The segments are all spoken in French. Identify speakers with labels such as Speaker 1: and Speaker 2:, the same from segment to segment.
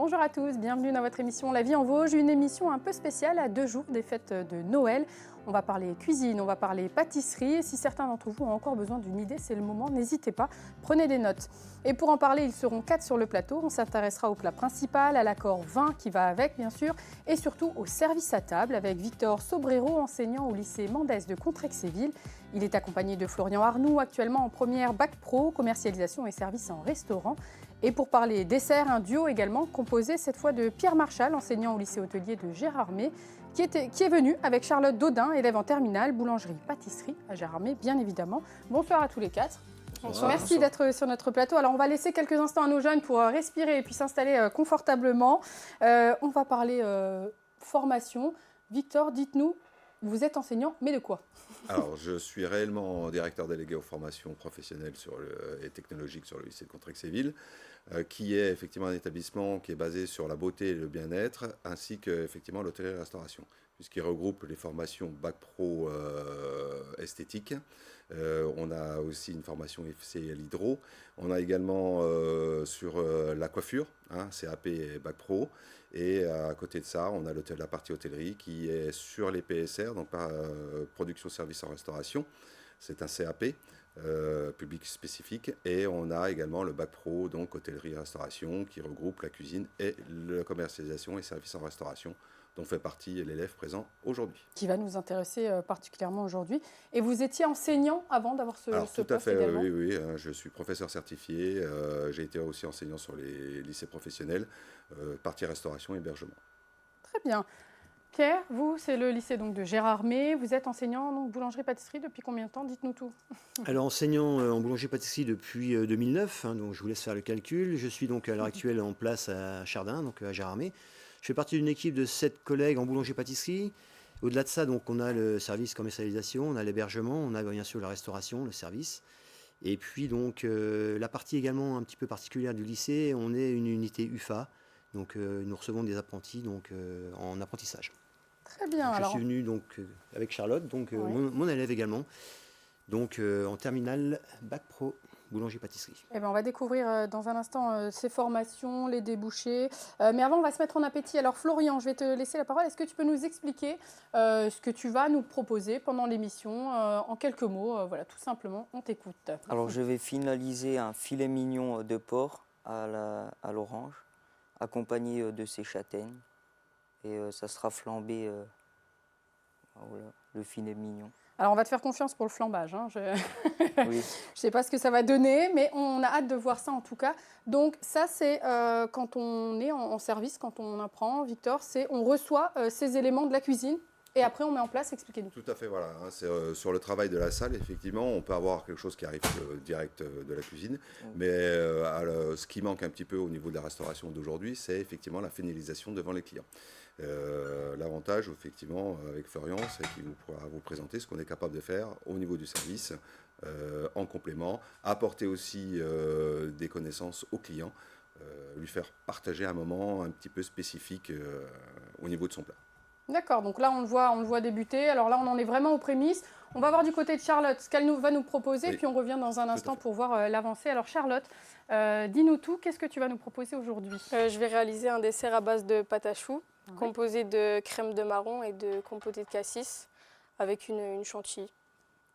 Speaker 1: Bonjour à tous, bienvenue dans votre émission La vie en Vosges, une émission un peu spéciale à 2 jours des fêtes de Noël. On va parler cuisine, on va parler pâtisserie. Si certains d'entre vous ont encore besoin d'une idée, c'est le moment, n'hésitez pas, prenez des notes. Et pour en parler, ils seront 4 sur le plateau. On s'intéressera au plat principal, à l'accord vin qui va avec bien sûr, et surtout au service à table avec Victor Sobrero, enseignant au lycée Mendès de Contrexéville. Il est accompagné de Florian Arnoux, actuellement en première Bac Pro, commercialisation et services en restaurant. Et pour parler dessert, un duo également composé cette fois de Pierre Marchal, enseignant au lycée hôtelier de Gérardmer, qui est venu avec Charlotte Daudin, élève en terminale, boulangerie-pâtisserie à Gérardmer, bien évidemment. Bonsoir à tous les 4. Bonsoir. Merci d'être sur notre plateau. Alors on va laisser quelques instants à nos jeunes pour respirer et puis s'installer confortablement. On va parler formation. Victor, dites-nous, vous êtes enseignant, mais de quoi ?
Speaker 2: Alors, je suis réellement directeur délégué aux formations professionnelles et technologiques sur le lycée de Contrexéville, qui est effectivement un établissement qui est basé sur la beauté et le bien-être, ainsi que effectivement l'hôtellerie-restauration, puisqu'il regroupe les formations Bac Pro esthétique. On a aussi une formation FCL Hydro. On a également sur la coiffure, CAP et Bac Pro. Et à côté de ça, on a la partie hôtellerie qui est sur les PSR, donc par production service en restauration. C'est un CAP public spécifique. Et on a également le Bac Pro, donc hôtellerie et restauration, qui regroupe la cuisine et la commercialisation et services en restauration, dont fait partie l'élève présent aujourd'hui.
Speaker 1: Qui va nous intéresser particulièrement aujourd'hui. Et vous étiez enseignant avant d'avoir ce poste également ?
Speaker 2: Tout à fait, oui. Je suis professeur certifié. J'ai été aussi enseignant sur les lycées professionnels, partie restauration et hébergement.
Speaker 1: Très bien. Pierre, vous, c'est le lycée donc, de Gérardmer. Vous êtes enseignant donc boulangerie-pâtisserie depuis combien de temps ? Dites-nous tout.
Speaker 3: Alors, enseignant en boulangerie-pâtisserie depuis 2009, donc je vous laisse faire le calcul. Je suis donc à l'heure actuelle en place à Chardin, donc à Gérardmer. Je fais partie d'une équipe de 7 collègues en boulangerie-pâtisserie. Au-delà de ça, donc, on a le service commercialisation, on a l'hébergement, on a bien sûr la restauration, le service. Et puis donc la partie également un petit peu particulière du lycée, on est une unité UFA. Donc nous recevons des apprentis donc, en apprentissage.
Speaker 1: Très bien.
Speaker 3: Donc, je suis venu donc, avec Charlotte, donc, oui. mon élève également, donc en terminale Bac Pro. Boulanger-pâtisserie.
Speaker 1: Eh ben, on va découvrir dans un instant ces formations, les débouchés. Mais avant, on va se mettre en appétit. Alors Florian, je vais te laisser la parole. Est-ce que tu peux nous expliquer ce que tu vas nous proposer pendant l'émission en quelques mots voilà, tout simplement, on t'écoute.
Speaker 4: Alors je vais finaliser un filet mignon de porc à l'orange, accompagné de ces châtaignes. Et ça sera flambé, voilà, le filet mignon.
Speaker 1: Alors, on va te faire confiance pour le flambage.
Speaker 4: Oui.
Speaker 1: Je ne sais pas ce que ça va donner, mais on a hâte de voir ça en tout cas. Donc, ça, c'est quand on est en service, quand on apprend, Victor, on reçoit ces éléments de la cuisine et après, on met en place. Expliquez-nous.
Speaker 2: Tout à fait, voilà. C'est sur le travail de la salle, effectivement, on peut avoir quelque chose qui arrive direct de la cuisine. Mais ce qui manque un petit peu au niveau de la restauration d'aujourd'hui, c'est effectivement la finalisation devant les clients. L'avantage, effectivement, avec Florian, c'est qu'il pourra vous présenter ce qu'on est capable de faire au niveau du service en complément, apporter aussi des connaissances aux clients, lui faire partager un moment un petit peu spécifique au niveau de son plat.
Speaker 1: D'accord, donc là on le voit débuter. Alors là on en est vraiment aux prémices. On va voir du côté de Charlotte ce qu'elle va nous proposer, oui. Puis on revient dans un instant pour voir l'avancée. Alors Charlotte, dis-nous tout, qu'est-ce que tu vas nous proposer aujourd'hui ?
Speaker 5: Je vais réaliser un dessert à base de pâte à choux, composé de crème de marron et de compoté de cassis, avec une chantilly.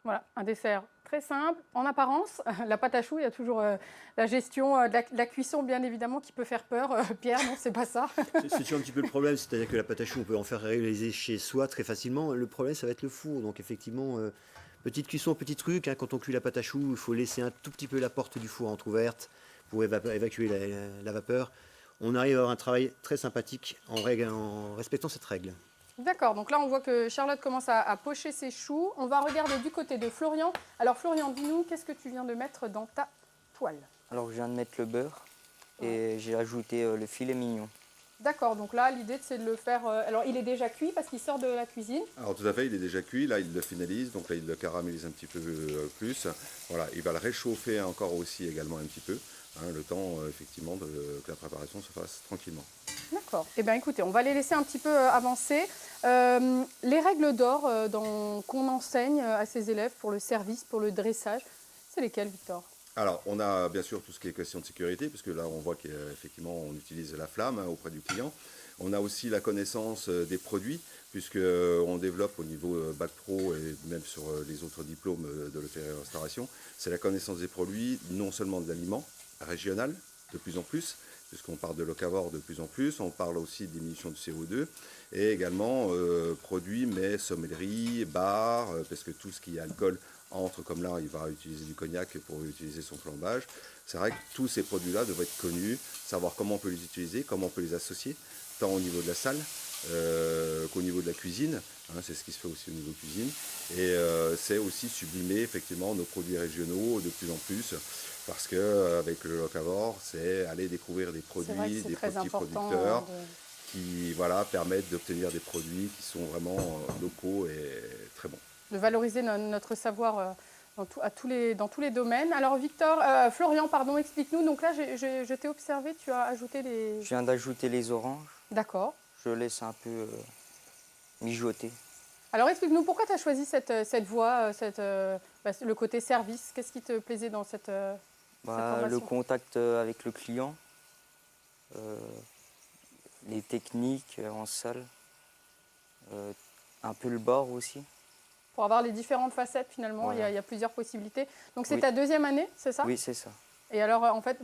Speaker 1: Voilà, un dessert très simple. En apparence, la pâte à choux, il y a toujours la gestion de la cuisson, bien évidemment, qui peut faire peur. Pierre, non, c'est pas ça.
Speaker 3: C'est toujours un petit peu le problème, c'est-à-dire que la pâte à choux, on peut en faire réaliser chez soi très facilement. Le problème, ça va être le four. Donc effectivement, petite cuisson, petit truc. Quand on cuit la pâte à choux, il faut laisser un tout petit peu la porte du four entrouverte pour évacuer la vapeur. On arrive à avoir un travail très sympathique en respectant cette règle.
Speaker 1: D'accord, donc là on voit que Charlotte commence à pocher ses choux. On va regarder du côté de Florian. Alors Florian, dis-nous, qu'est-ce que tu viens de mettre dans ta poêle ?
Speaker 4: Alors je viens de mettre le beurre et j'ai ajouté le filet mignon.
Speaker 1: D'accord, donc là l'idée c'est de le faire... alors il est déjà cuit parce qu'il sort de la cuisine.
Speaker 2: Alors tout à fait, il est déjà cuit, là il le finalise, donc là il le caramélise un petit peu plus. Voilà, il va le réchauffer encore aussi également un petit peu. Le temps effectivement que la préparation se fasse tranquillement.
Speaker 1: D'accord. Eh bien écoutez, on va les laisser un petit peu avancer. Les règles d'or qu'on enseigne à ces élèves pour le service, pour le dressage, c'est lesquelles, Victor ?
Speaker 2: Alors, on a bien sûr tout ce qui est question de sécurité, puisque là, on voit qu'effectivement, on utilise la flamme auprès du client. On a aussi la connaissance des produits, puisqu'on développe au niveau Bac Pro et même sur les autres diplômes de l'hôtellerie-restauration, c'est la connaissance des produits, non seulement de l'aliment régional, de plus en plus, puisqu'on parle de locavore de plus en plus, on parle aussi de diminution de CO2, et également produits, mais sommellerie, bar, parce que tout ce qui est alcool entre, comme là, il va utiliser du cognac pour utiliser son flambage. C'est vrai que tous ces produits-là devraient être connus, savoir comment on peut les utiliser, comment on peut les associer, tant au niveau de la salle qu'au niveau de la cuisine. C'est ce qui se fait aussi au niveau cuisine. Et c'est aussi sublimer effectivement nos produits régionaux de plus en plus, parce qu'avec le locavore, c'est aller découvrir des produits, des petits producteurs qui permettent d'obtenir des produits qui sont vraiment locaux et très bons.
Speaker 1: De valoriser notre savoir dans tous les domaines. Alors Florian, pardon, explique-nous. Donc là, je t'ai observé, tu as ajouté des...
Speaker 4: Je viens d'ajouter les oranges.
Speaker 1: D'accord.
Speaker 4: Je laisse un peu mijoter.
Speaker 1: Alors explique-nous, pourquoi tu as choisi cette voie, le côté service? Qu'est-ce qui te plaisait dans cette formation?
Speaker 4: Le contact avec le client, les techniques en salle, un peu le bar aussi.
Speaker 1: Pour avoir les différentes facettes, finalement,
Speaker 4: Voilà.
Speaker 1: il y a plusieurs possibilités. Donc c'est
Speaker 4: Oui.
Speaker 1: ta deuxième année, c'est ça?
Speaker 4: Oui, c'est ça.
Speaker 1: Et alors, en fait,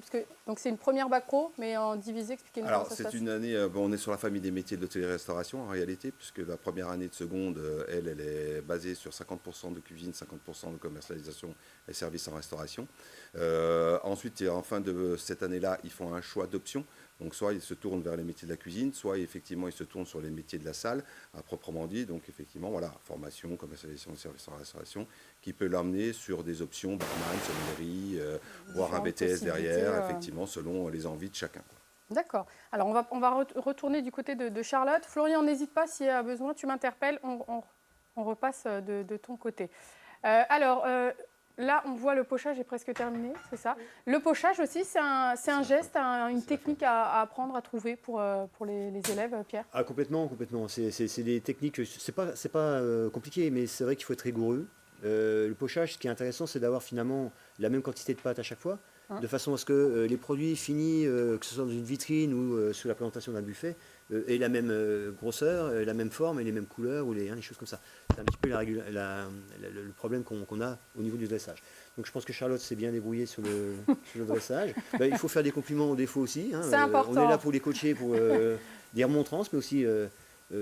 Speaker 1: donc c'est une première bac pro, mais en divisé, expliquez-nous comment
Speaker 2: Alors,
Speaker 1: ça se
Speaker 2: c'est
Speaker 1: passe.
Speaker 2: une année, on est sur la famille des métiers de l'hôtellerie-restauration en réalité, puisque la première année de seconde, elle est basée sur 50% de cuisine, 50% de commercialisation et services en restauration. Ensuite, en fin de cette année-là, ils font un choix d'options. Donc, soit ils se tournent vers les métiers de la cuisine, soit effectivement ils se tournent sur les métiers de la salle, à proprement dit. Donc, effectivement, formation, commercialisation, services en restauration, qui peut l'amener sur des options barman, sommellerie, voire un BTS derrière, effectivement, selon les envies de chacun.
Speaker 1: D'accord. Alors, on va retourner du côté de Charlotte. Florian, n'hésite pas, s'il y a besoin, tu m'interpelles, on repasse de ton côté. Là, on voit le pochage est presque terminé, c'est ça? Le pochage aussi, c'est un geste, une technique à apprendre, à trouver pour les élèves, Pierre?
Speaker 3: Ah, complètement. C'est des techniques, c'est pas compliqué, mais c'est vrai qu'il faut être rigoureux. Le pochage, ce qui est intéressant, c'est d'avoir finalement la même quantité de pâte à chaque fois, de façon à ce que les produits finis, que ce soit dans une vitrine ou sous la présentation d'un buffet, aient la même grosseur, la même forme et les mêmes couleurs ou les choses comme ça. C'est un petit peu le problème qu'on a au niveau du dressage. Donc je pense que Charlotte s'est bien débrouillée sur le dressage. Il faut faire des compliments au défaut aussi.
Speaker 1: C'est important.
Speaker 3: On est là pour les coacher, pour des remontrances, mais aussi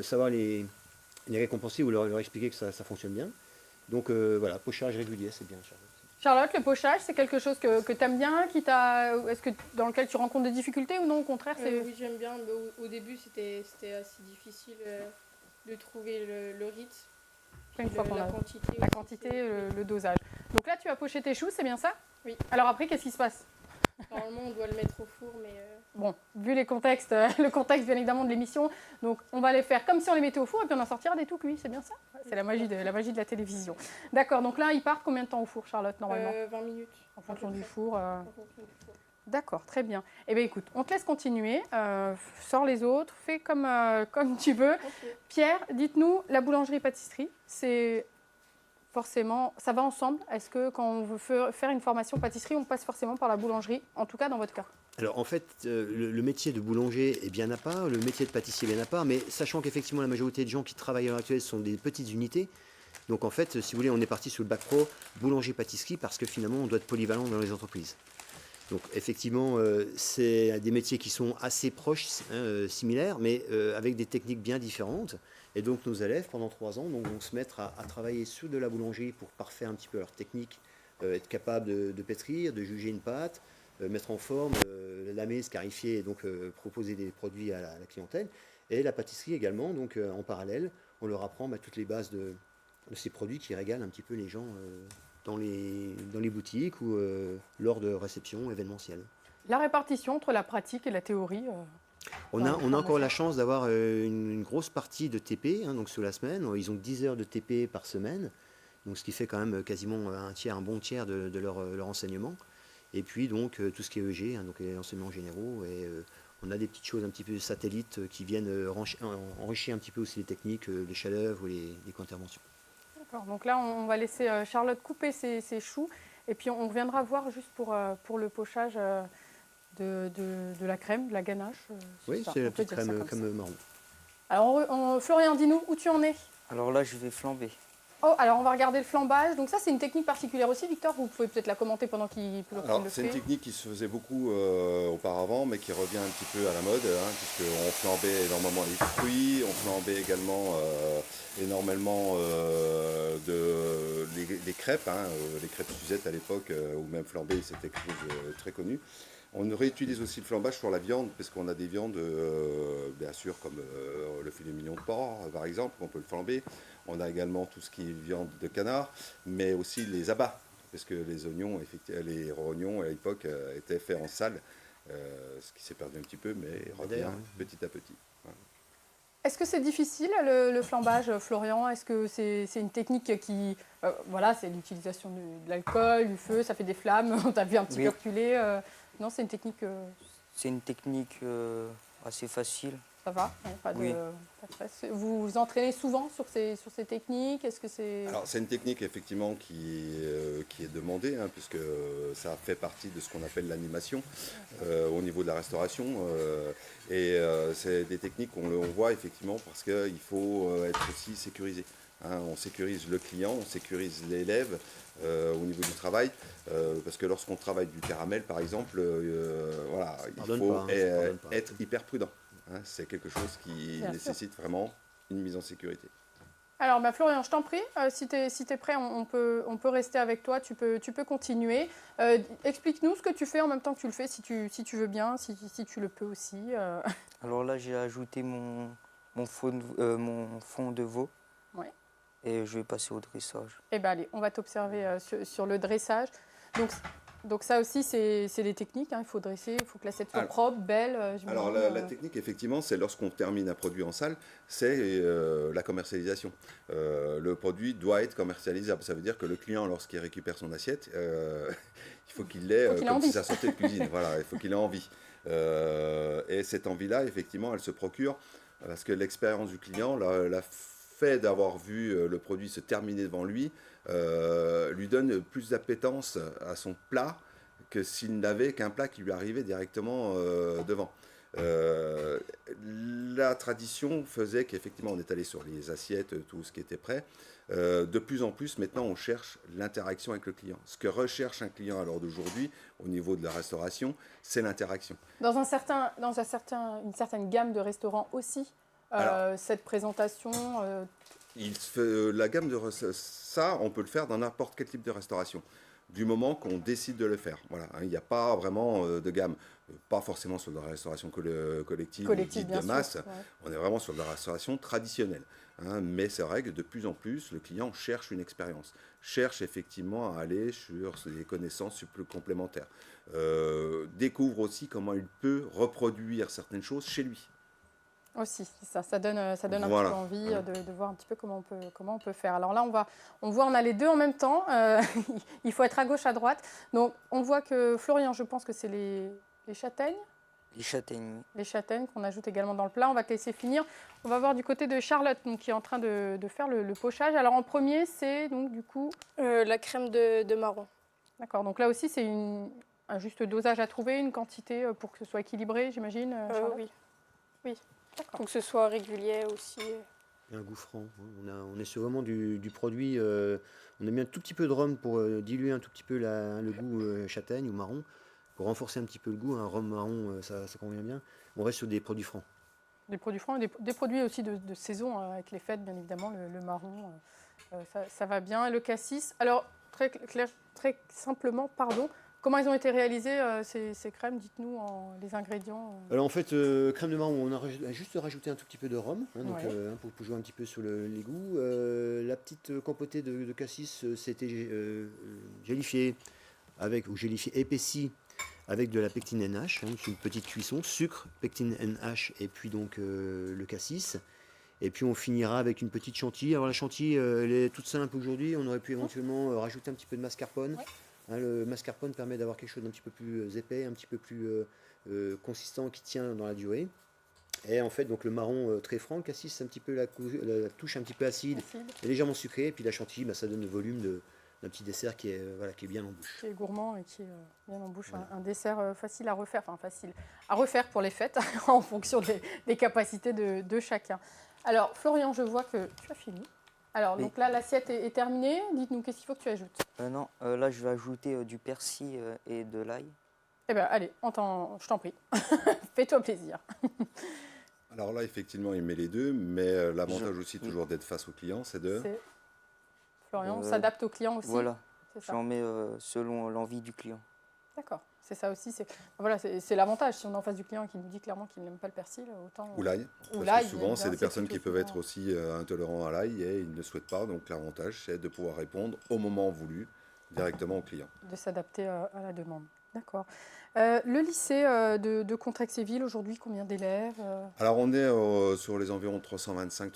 Speaker 3: savoir les récompenser ou leur expliquer que ça fonctionne bien. Donc pochage régulier, c'est bien, Charlotte.
Speaker 1: Charlotte, le pochage, c'est quelque chose que tu aimes bien, dans lequel tu rencontres des difficultés ou non, au contraire
Speaker 5: Oui, j'aime bien. Au début, c'était assez difficile de trouver le rythme,
Speaker 1: Une fois qu'on a
Speaker 5: la
Speaker 1: quantité, le dosage. Donc là, tu as poché tes choux, c'est bien ça?
Speaker 5: Oui.
Speaker 1: Alors après, qu'est-ce qui se passe?
Speaker 5: Normalement, on doit le mettre au four, mais...
Speaker 1: Bon, vu le contexte bien évidemment de l'émission, donc on va les faire comme si on les mettait au four et puis on en sortira des tout cuits, c'est bien ça? C'est la magie de la télévision. D'accord, donc là, ils partent combien de temps au four, Charlotte, normalement?
Speaker 5: 20 minutes.
Speaker 1: En fonction du four.
Speaker 5: En fonction du four.
Speaker 1: D'accord, très bien. Eh bien, écoute, on te laisse continuer. Sors les autres, fais comme tu veux.
Speaker 5: Okay.
Speaker 1: Pierre, dites-nous, la boulangerie-pâtisserie, c'est forcément, ça va ensemble? Est-ce que quand on veut faire une formation pâtisserie, on passe forcément par la boulangerie, en tout cas dans votre cas?
Speaker 3: Alors en fait, le métier de boulanger est bien à part, le métier de pâtissier est bien à part, mais sachant qu'effectivement la majorité de gens qui travaillent à l'heure actuelle sont des petites unités, donc en fait, si vous voulez, on est parti sur le bac pro boulanger-pâtisserie parce que finalement on doit être polyvalent dans les entreprises. Donc effectivement, c'est des métiers qui sont assez proches, similaires, mais avec des techniques bien différentes. Et donc nos élèves, pendant 3 ans, vont se mettre à travailler sur de la boulangerie pour parfaire un petit peu leur technique, être capable de pétrir, de juger une pâte, mettre en forme, lamer, scarifier et donc proposer des produits à la clientèle. Et la pâtisserie également, donc en parallèle, on leur apprend toutes les bases de ces produits qui régalent un petit peu les gens dans les boutiques ou lors de réceptions événementielles.
Speaker 1: La répartition entre la pratique et la théorie
Speaker 3: on a encore la chance d'avoir une grosse partie de TP, donc sur la semaine. Ils ont 10 heures de TP par semaine, donc ce qui fait quand même quasiment un bon tiers de leur enseignement. Et puis donc tout ce qui est EG, donc les enseignements généraux. Et on a des petites choses un petit peu satellites qui viennent enrichir un petit peu aussi les techniques, les chefs-d'œuvre ou les co-interventions.
Speaker 1: D'accord, donc là on va laisser Charlotte couper ses choux. Et puis on reviendra voir juste pour le pochage de la crème, de la ganache.
Speaker 3: Oui,
Speaker 1: ça,
Speaker 3: c'est
Speaker 1: on
Speaker 3: la
Speaker 1: peut
Speaker 3: petite
Speaker 1: dire ça
Speaker 3: crème,
Speaker 1: comme
Speaker 3: crème marron.
Speaker 1: ça. Alors Florian, dis-nous où tu en es.
Speaker 4: Alors là, je vais flamber.
Speaker 1: Oh, alors on va regarder le flambage. Donc ça, c'est une technique particulière aussi, Victor. Vous pouvez peut-être la commenter pendant qu'il le
Speaker 2: Alors,
Speaker 1: fait.
Speaker 2: c'est une technique qui se faisait beaucoup auparavant, mais qui revient un petit peu à la mode, puisqu'on flambait énormément les fruits, on flambait également énormément les crêpes, les crêpes Suzette à l'époque, ou même flambé, c'était quelque chose de très connu. On réutilise aussi le flambage pour la viande, parce qu'on a des viandes, bien sûr, comme le filet mignon de porc, par exemple, on peut le flamber. On a également tout ce qui est viande de canard, mais aussi les abats, parce que les oignons, les rognons à l'époque étaient faits en salle, ce qui s'est perdu un petit peu, mais revient petit à petit. Voilà.
Speaker 1: Est-ce que c'est difficile le flambage, Florian? Est-ce que c'est une technique qui... voilà, c'est l'utilisation de l'alcool, du feu, ça fait des flammes, on t'a vu un petit peu reculer. Non, c'est une technique...
Speaker 4: C'est une technique assez facile.
Speaker 1: Ça va, pas de stress. Vous vous entraînez souvent sur ces techniques? Est-ce que c'est...
Speaker 2: Alors, c'est une technique effectivement qui est demandée, puisque ça fait partie de ce qu'on appelle l'animation au niveau de la restauration. C'est des techniques qu'on voit effectivement parce qu'il faut être aussi sécurisé. On sécurise le client, on sécurise l'élève au niveau du travail, parce que lorsqu'on travaille du caramel par exemple, il faut être hyper prudent. C'est quelque chose qui nécessite vraiment une mise en sécurité.
Speaker 1: Alors Florian, je t'en prie, si tu es prêt, on peut rester avec toi, tu peux continuer. Explique-nous ce que tu fais en même temps que tu le fais, si tu veux bien, si tu le peux aussi.
Speaker 4: Alors là, j'ai ajouté mon fond de veau.
Speaker 1: Ouais.
Speaker 4: Et je vais passer au dressage.
Speaker 1: Eh bien allez, on va t'observer sur le dressage. Donc ça aussi, c'est les techniques, il faut dresser, il faut que l'assiette soit propre, belle.
Speaker 2: Alors la technique, effectivement, c'est lorsqu'on termine un produit en salle, c'est la commercialisation. Le produit doit être commercialisable. Ça veut dire que le client, lorsqu'il récupère son assiette, il faut qu'il l'ait comme si ça sortait de cuisine. Voilà, il faut qu'il ait envie. Et cette envie-là, effectivement, elle se procure parce que l'expérience du client, la fait d'avoir vu le produit se terminer devant lui, lui donne plus d'appétence à son plat que s'il n'avait qu'un plat qui lui arrivait directement devant. La tradition faisait qu'effectivement on est allé sur les assiettes, tout ce qui était prêt. De plus en plus maintenant on cherche l'interaction avec le client. Ce que recherche un client à l'heure d'aujourd'hui au niveau de la restauration, c'est l'interaction.
Speaker 1: Dans une certaine gamme de restaurants aussi. Alors, cette présentation
Speaker 2: la gamme de ça, on peut le faire dans n'importe quel type de restauration, du moment qu'on décide de le faire. Voilà, il n'y a pas vraiment de gamme, pas forcément sur la restauration collective dite de masse.
Speaker 1: Sûr, ouais.
Speaker 2: On est vraiment sur de la restauration traditionnelle. Mais c'est vrai que de plus en plus, le client cherche une expérience, cherche effectivement à aller sur des connaissances complémentaires, découvre aussi comment il peut reproduire certaines choses chez lui.
Speaker 1: Aussi, ça donne un petit peu envie de voir un petit peu comment on peut faire. Alors là, on a les deux en même temps. Il faut être à gauche, à droite. Donc, on voit que, Florian, je pense que c'est les châtaignes.
Speaker 4: Les châtaignes.
Speaker 1: Les châtaignes qu'on ajoute également dans le plat. On va te laisser finir. On va voir du côté de Charlotte, donc, qui est en train de faire le pochage. Alors, en premier, c'est donc du coup...
Speaker 5: la crème de marron.
Speaker 1: D'accord, donc là aussi, c'est un juste dosage à trouver, une quantité pour que ce soit équilibré, j'imagine, Charlotte.
Speaker 5: Oui. Pour que ce soit régulier aussi.
Speaker 3: Un goût franc. On est sur vraiment du produit. On a mis un tout petit peu de rhum pour diluer un tout petit peu le goût châtaigne ou marron, pour renforcer un petit peu le goût. Un rhum marron, ça convient bien. On reste sur des produits francs.
Speaker 1: Des produits francs, des produits aussi de saison, avec les fêtes, bien évidemment, le marron, ça va bien. Le cassis. Alors, très simplement, comment ils ont été réalisés, ces crèmes? Dites-nous les ingrédients.
Speaker 3: Alors en fait, crème de marron, on a juste rajouté un tout petit peu de rhum, pour jouer un petit peu sur les goûts. La petite compotée de cassis, c'était gélifié épaissi avec de la pectine NH, c'est une petite cuisson, sucre, pectine NH et puis donc le cassis. Et puis on finira avec une petite chantilly. Alors la chantilly, elle est toute simple aujourd'hui, on aurait pu éventuellement rajouter un petit peu de mascarpone. Le mascarpone permet d'avoir quelque chose d'un petit peu plus épais, un petit peu plus consistant, qui tient dans la durée. Et en fait, donc le marron très franc, le cassis, c'est un petit peu la touche un petit peu acide, et légèrement sucré. Et puis la chantilly, ça donne le volume d'un petit dessert qui est bien en bouche.
Speaker 1: Qui est gourmand et qui est bien en bouche.
Speaker 3: Voilà.
Speaker 1: Un dessert facile à refaire, enfin facile à refaire pour les fêtes, en fonction des capacités de chacun. Alors, Florian, je vois que tu as fini. Alors,
Speaker 4: Oui.
Speaker 1: donc là, l'assiette est terminée. Dites-nous, qu'est-ce qu'il faut que tu ajoutes?
Speaker 4: Non, là je vais ajouter du persil et de l'ail.
Speaker 1: Eh bien, allez, je t'en prie. Fais-toi plaisir.
Speaker 2: Alors là, effectivement, il met les deux, mais l'avantage aussi toujours d'être face au client, c'est de...
Speaker 1: Florian,
Speaker 4: Euh,
Speaker 1: s'adapte au client aussi.
Speaker 4: Voilà,
Speaker 1: C'est ça.
Speaker 4: j'en mets selon l'envie du client.
Speaker 1: D'accord. C'est ça aussi. Voilà, c'est l'avantage. Si on est en face du client et qu'il nous dit clairement qu'il n'aime pas le persil, autant.
Speaker 2: Ou l'ail.
Speaker 1: Ou
Speaker 2: Parce
Speaker 1: l'ail,
Speaker 2: que souvent,
Speaker 1: bien,
Speaker 2: c'est des
Speaker 1: c'est
Speaker 2: personnes qui
Speaker 1: plutôt
Speaker 2: peuvent
Speaker 1: souvent.
Speaker 2: être aussi intolérants à l'ail et ils ne le souhaitent pas. Donc l'avantage, c'est de pouvoir répondre au moment voulu directement au client.
Speaker 1: De s'adapter à la demande. D'accord. Le lycée de Contrexéville, aujourd'hui, combien d'élèves
Speaker 2: Alors on est sur les environs 325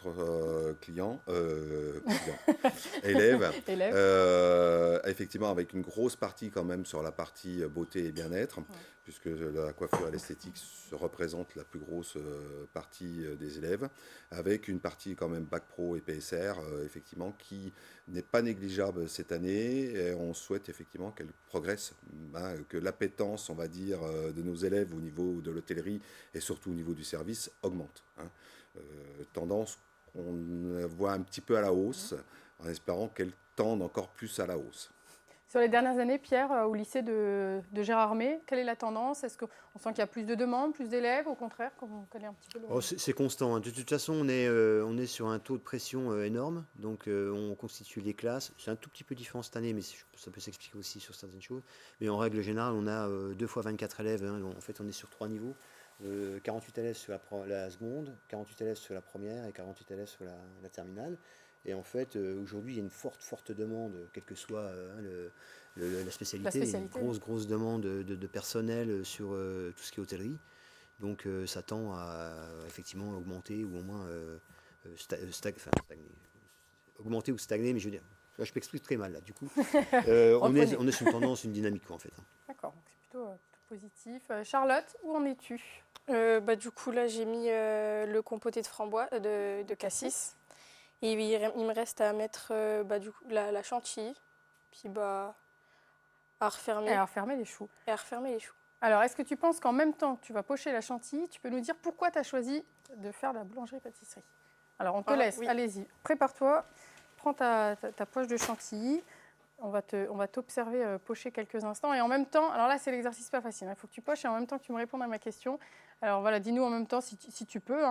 Speaker 2: élèves.
Speaker 1: Élèves.
Speaker 2: Effectivement, avec une grosse partie quand même sur la partie beauté et bien-être, puisque la coiffure et l'esthétique représentent la plus grosse partie des élèves, avec une partie quand même Bac Pro et PSR, effectivement, qui n'est pas négligeable cette année. Et on souhaite effectivement qu'elle progresse, que l'appétence, on va dire, de nos élèves au niveau de l'hôtellerie et surtout au niveau du service augmente. Tendance qu'on voit un petit peu à la hausse, en espérant qu'elle tende encore plus à la hausse.
Speaker 1: Sur les dernières années, Pierre, au lycée de Gérardmer, quelle est la tendance? Est-ce qu'on sent qu'il y a plus de demandes, plus d'élèves? Au contraire, quel est un petit peu le...
Speaker 3: C'est constant, hein. De toute façon, on est sur un taux de pression énorme. Donc, on constitue les classes. C'est un tout petit peu différent cette année, mais ça peut s'expliquer aussi sur certaines choses. Mais en règle générale, on a 2 fois 24 élèves. Hein. Donc, en fait, on est sur 3 niveaux. 48 élèves sur la seconde, 48 élèves sur la première et 48 élèves sur la terminale. Et en fait, aujourd'hui, il y a une forte demande, quelle que soit la spécialité. Il y a une grosse demande de personnel sur tout ce qui est hôtellerie. Donc, ça tend à effectivement augmenter ou au moins stagner. Augmenter ou stagner, mais je veux dire, je m'explique très mal là. Du coup, on est sur une tendance, une dynamique quoi, en fait.
Speaker 1: D'accord, donc c'est plutôt positif. Charlotte, où en es-tu?
Speaker 5: Du coup, là, j'ai mis le compoté de framboise, de cassis. Et il me reste à mettre du coup, la chantilly, puis à refermer.
Speaker 1: Et à refermer les choux.
Speaker 5: Et à refermer les choux.
Speaker 1: Alors, est-ce que tu penses qu'en même temps que tu vas pocher la chantilly, tu peux nous dire pourquoi tu as choisi de faire la boulangerie-pâtisserie? Alors, on te laisse,
Speaker 5: oui.
Speaker 1: Allez-y, prépare-toi, prends ta poche de chantilly. On va t'observer pocher quelques instants. Et en même temps, alors là, c'est l'exercice pas facile. Il faut que tu poches et en même temps que tu me répondes à ma question. Alors voilà, dis-nous en même temps, si tu peux,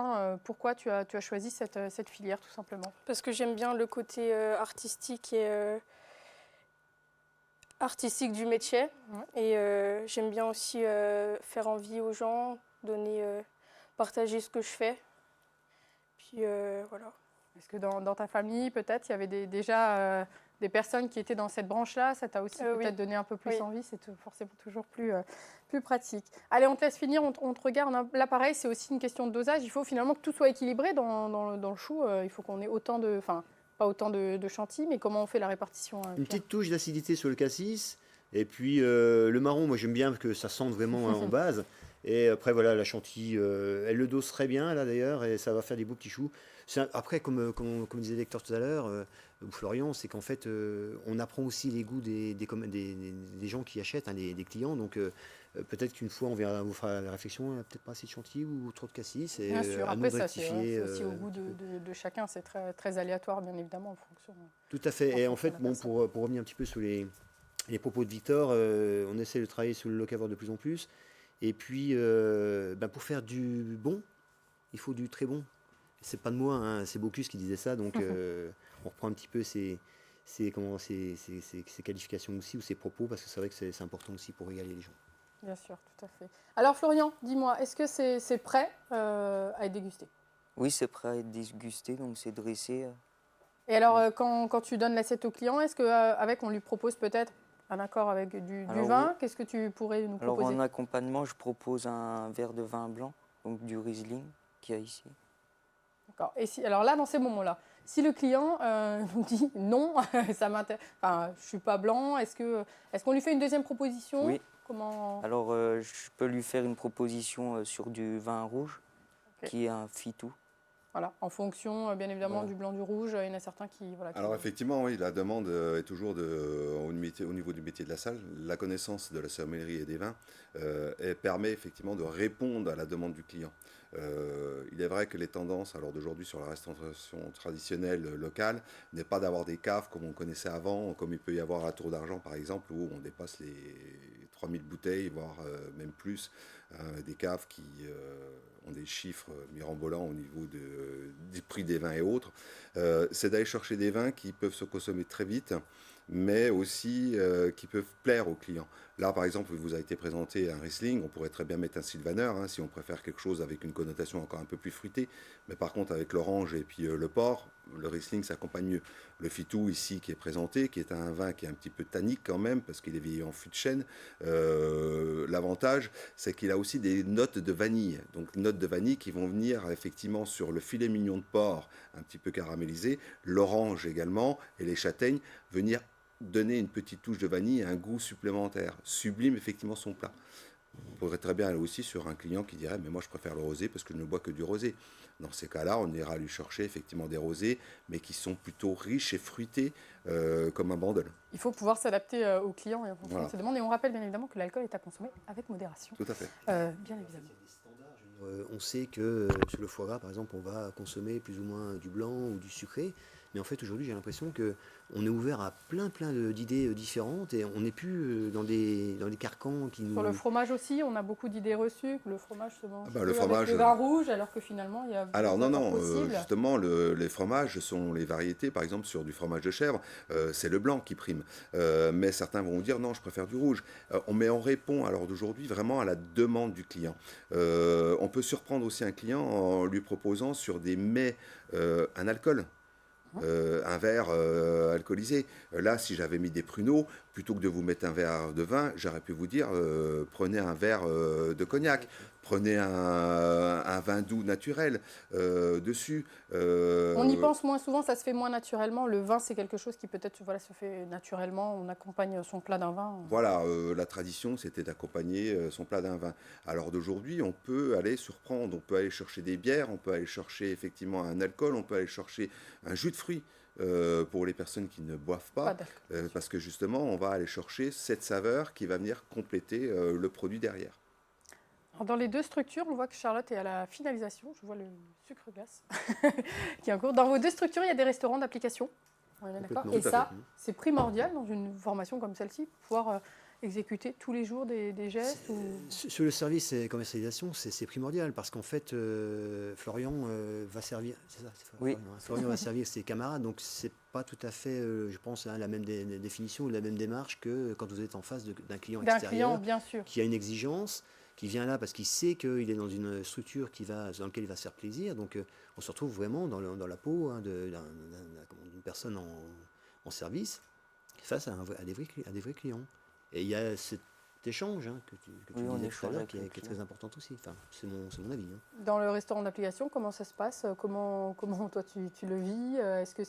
Speaker 1: pourquoi tu as choisi cette filière, tout simplement.
Speaker 5: Parce que j'aime bien le côté artistique du métier. Ouais. Et j'aime bien aussi faire envie aux gens, partager ce que je fais. Puis voilà.
Speaker 1: Est-ce que dans ta famille, peut-être, il y avait déjà des personnes qui étaient dans cette branche-là? Ça t'a aussi peut-être donné un peu plus envie. C'est forcément toujours plus pratique. Allez, on te laisse finir, on te regarde. Là, pareil, c'est aussi une question de dosage. Il faut finalement que tout soit équilibré dans le chou. Il faut qu'on ait autant de... Enfin, pas autant de chantilly, mais comment on fait la répartition?
Speaker 3: Une petite touche d'acidité sur le cassis. Et puis le marron, moi j'aime bien que ça sente vraiment en base. Et après, voilà, la chantilly, elle le dose très bien, là d'ailleurs, et ça va faire des beaux petits choux. Après, comme disait Lecteur tout à l'heure, ou Florian, c'est qu'en fait, on apprend aussi les goûts des gens qui achètent, hein, des clients. Donc, peut-être qu'une fois, on vous fera la réflexion, peut-être pas assez de chantilly ou trop de cassis. Et
Speaker 1: bien sûr, après, ça, c'est aussi au goût
Speaker 3: goût
Speaker 1: de chacun. C'est très, très aléatoire, bien évidemment, en fonction.
Speaker 3: Tout à fait. Et en fait, pour revenir un petit peu sur les propos de Victor, on essaie de travailler sur le locavore de plus en plus. Et puis, pour faire du bon, il faut du très bon. C'est pas de moi, hein, c'est Bocuse qui disait ça. Donc, on reprend un petit peu ces qualifications aussi, ou ces propos, parce que c'est vrai que c'est important aussi pour régaler les gens.
Speaker 1: Bien sûr, tout à fait. Alors, Florian, dis-moi, est-ce que c'est prêt à être dégusté?
Speaker 4: Oui, c'est prêt à être dégusté, donc c'est dressé.
Speaker 1: Et alors, quand tu donnes l'assiette au client, est-ce qu'avec, on lui propose peut-être un accord avec du vin? Oui. Qu'est-ce que tu pourrais nous proposer?
Speaker 4: Alors, en accompagnement, je propose un verre de vin blanc, donc du Riesling, qu'il y a ici.
Speaker 1: D'accord. Et alors là, dans ces moments-là, si le client nous dit non, ça m'intéresse, enfin, je suis pas blanc, est-ce qu'on lui fait une deuxième proposition?
Speaker 4: Oui.
Speaker 1: Comment...
Speaker 4: Alors, je peux lui faire une proposition sur du vin rouge, qui est un fitou.
Speaker 1: Voilà, en fonction, bien évidemment, du blanc, du rouge, il y en a certains qui... Voilà,
Speaker 2: Alors effectivement, oui, la demande est toujours au niveau du métier de la salle. La connaissance de la sommellerie et des vins elle permet effectivement de répondre à la demande du client. Il est vrai que les tendances alors d'aujourd'hui sur la restauration traditionnelle locale n'est pas d'avoir des caves comme on connaissait avant, comme il peut y avoir à Tour d'Argent par exemple, où on dépasse les 3000 bouteilles, voire même plus, des caves qui ont des chiffres mirobolants au niveau du prix des vins et autres. C'est d'aller chercher des vins qui peuvent se consommer très vite, mais aussi qui peuvent plaire aux clients. Là, par exemple, il vous a été présenté un Riesling, on pourrait très bien mettre un Sylvaner, hein, si on préfère quelque chose avec une connotation encore un peu plus fruitée. Mais par contre, avec l'orange et puis le porc, le Riesling s'accompagne mieux. Le Fitou, ici, qui est présenté, qui est un vin qui est un petit peu tannique quand même, parce qu'il est vieilli en fût de chêne. L'avantage, c'est qu'il a aussi des notes de vanille. Donc, notes de vanille qui vont venir effectivement sur le filet mignon de porc, un petit peu caramélisé, l'orange également, et les châtaignes, venir donner une petite touche de vanille et un goût supplémentaire, sublime effectivement son plat. On pourrait très bien aller aussi sur un client qui dirait mais moi je préfère le rosé parce que je ne bois que du rosé. Dans ces cas-là, on ira lui chercher effectivement des rosés, mais qui sont plutôt riches et fruités comme un Bandol.
Speaker 1: Il faut pouvoir s'adapter aux clients et en fonction de ses demandes. Et on rappelle bien évidemment que l'alcool est à consommer avec modération.
Speaker 2: Tout à fait.
Speaker 1: Bien évidemment.
Speaker 3: On sait que sur le foie gras, par exemple, on va consommer plus ou moins du blanc ou du sucré. Mais en fait, aujourd'hui, j'ai l'impression qu'on est ouvert à plein d'idées différentes et on n'est plus dans des carcans qui nous...
Speaker 1: Sur le fromage aussi, on a beaucoup d'idées reçues, que le fromage se mange
Speaker 2: le
Speaker 1: avec
Speaker 2: fromage,
Speaker 1: le vin rouge, alors que finalement, il y a...
Speaker 2: Alors non, justement, les fromages sont les variétés, par exemple, sur du fromage de chèvre, c'est le blanc qui prime. Mais certains vont vous dire, non, je préfère du rouge. Mais on répond, alors d'aujourd'hui, vraiment à la demande du client. On peut surprendre aussi un client en lui proposant sur des mets un alcool. Un verre alcoolisé. Là, si j'avais mis des pruneaux, plutôt que de vous mettre un verre de vin, j'aurais pu vous dire prenez un verre de cognac, prenez un vin doux naturel dessus.
Speaker 1: On y pense moins souvent, ça se fait moins naturellement. Le vin, c'est quelque chose qui peut-être se fait naturellement. On accompagne son plat d'un vin.
Speaker 2: Voilà, la tradition, c'était d'accompagner son plat d'un vin. Alors d'aujourd'hui, on peut aller surprendre, on peut aller chercher des bières, on peut aller chercher effectivement un alcool, on peut aller chercher un jus de fruits. Pour les personnes qui ne boivent pas, parce que justement, on va aller chercher cette saveur qui va venir compléter le produit derrière.
Speaker 1: Alors dans les deux structures, on voit que Charlotte est à la finalisation. Je vois le sucre glace qui est en cours. Dans vos deux structures, il y a des restaurants d'application. On est d'accord. Et ça, c'est primordial dans une formation comme celle-ci, pouvoir exécuter tous les jours des gestes
Speaker 3: Sur le service et commercialisation, c'est primordial parce qu'en fait, Florian va servir. C'est ça,
Speaker 4: oui.
Speaker 3: Florian va servir ses camarades, donc c'est pas tout à fait, je pense, la même définition ou la même démarche que quand vous êtes en face d'un client extérieur
Speaker 1: bien sûr,
Speaker 3: qui a une exigence, qui vient là parce qu'il sait qu'il est dans une structure dans laquelle il va se faire plaisir. Donc on se retrouve vraiment dans la peau d'une personne en service face à des vrais clients. Et il y a cet échange que tu disais tout à l'heure qui est très important aussi. Enfin, c'est mon avis.
Speaker 1: Dans le restaurant d'application, comment ça se passe ? Comment toi tu le vis ? Est-ce que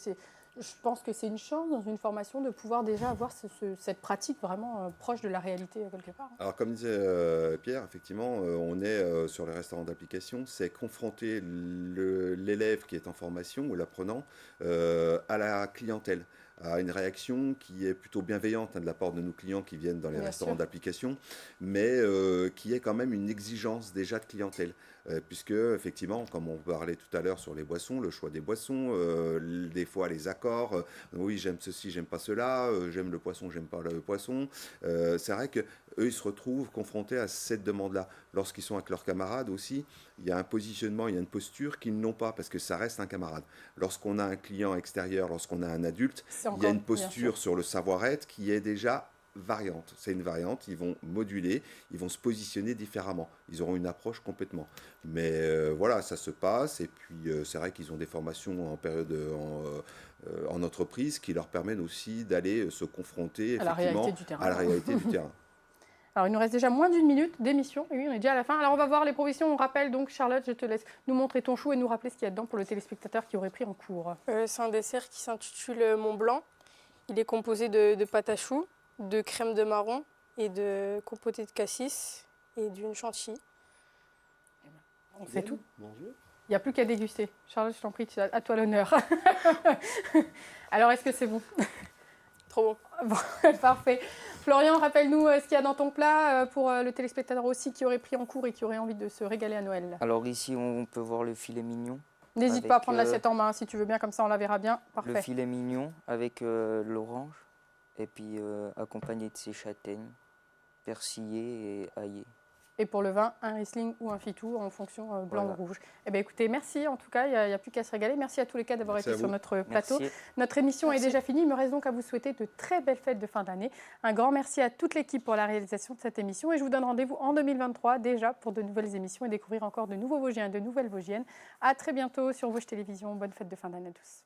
Speaker 1: je pense que c'est une chance dans une formation de pouvoir déjà avoir cette pratique vraiment proche de la réalité quelque part.
Speaker 2: Alors comme disait Pierre, effectivement, on est sur les restaurants d'application, c'est confronter l'élève qui est en formation ou l'apprenant à la clientèle, à une réaction qui est plutôt bienveillante de la part de nos clients qui viennent dans les restaurants d'application, mais qui est quand même une exigence déjà de clientèle. Puisque, effectivement, comme on parlait tout à l'heure sur les boissons, le choix des boissons, des fois les accords, oui, j'aime ceci, j'aime pas cela, j'aime le poisson, j'aime pas le poisson. C'est vrai qu'eux, ils se retrouvent confrontés à cette demande-là. Lorsqu'ils sont avec leurs camarades aussi, il y a un positionnement, il y a une posture qu'ils n'ont pas, parce que ça reste un camarade. Lorsqu'on a un client extérieur, lorsqu'on a un adulte, il y a une posture sur le savoir-être qui est déjà variante. C'est une variante, ils vont moduler, ils vont se positionner différemment. Ils auront une approche complètement. Mais voilà, ça se passe. Et puis, c'est vrai qu'ils ont des formations en période en entreprise qui leur permettent aussi d'aller se confronter
Speaker 1: à la réalité du terrain. Alors, il nous reste déjà moins d'une minute d'émission. Et oui, on est déjà à la fin. Alors, on va voir les provisions. On rappelle donc, Charlotte, je te laisse nous montrer ton chou et nous rappeler ce qu'il y a dedans pour le téléspectateur qui aurait pris en cours.
Speaker 5: C'est un dessert qui s'intitule Mont Blanc. Il est composé de pâte à choux, de crème de marron et de compotée de cassis et d'une chantilly.
Speaker 1: C'est tout. Il n'y a plus qu'à déguster. Charlotte, je t'en prie, à toi l'honneur. Alors, est-ce que c'est bon?
Speaker 5: Trop bon.
Speaker 1: Bon, parfait. Florian, rappelle-nous ce qu'il y a dans ton plat pour le téléspectateur aussi qui aurait pris en cours et qui aurait envie de se régaler à Noël.
Speaker 4: Alors ici, on peut voir le filet mignon.
Speaker 1: N'hésite
Speaker 4: Avec,
Speaker 1: pas à prendre l'assiette en main si tu veux bien, comme ça on la verra bien.
Speaker 4: Le
Speaker 1: Parfait.
Speaker 4: filet mignon avec l'orange et puis accompagné de ses châtaignes persillées et aillées.
Speaker 1: Et pour le vin, un Riesling ou un Fitou en fonction blanc
Speaker 4: Voilà.
Speaker 1: ou rouge. Eh bien écoutez, merci en tout cas, il n'y a plus qu'à se régaler. Merci à tous les cas d'avoir
Speaker 2: Merci
Speaker 1: été
Speaker 2: à
Speaker 1: sur
Speaker 2: vous.
Speaker 1: notre plateau.
Speaker 4: Merci.
Speaker 1: Notre émission
Speaker 5: Merci.
Speaker 1: est déjà finie, il me reste donc à vous souhaiter de très belles fêtes de fin d'année. Un grand merci à toute l'équipe pour la réalisation de cette émission et je vous donne rendez-vous en 2023 déjà pour de nouvelles émissions et découvrir encore de nouveaux Vosgiens et de nouvelles Vosgiennes. À très bientôt sur Vosges Télévisions. Bonne fête de fin d'année à tous.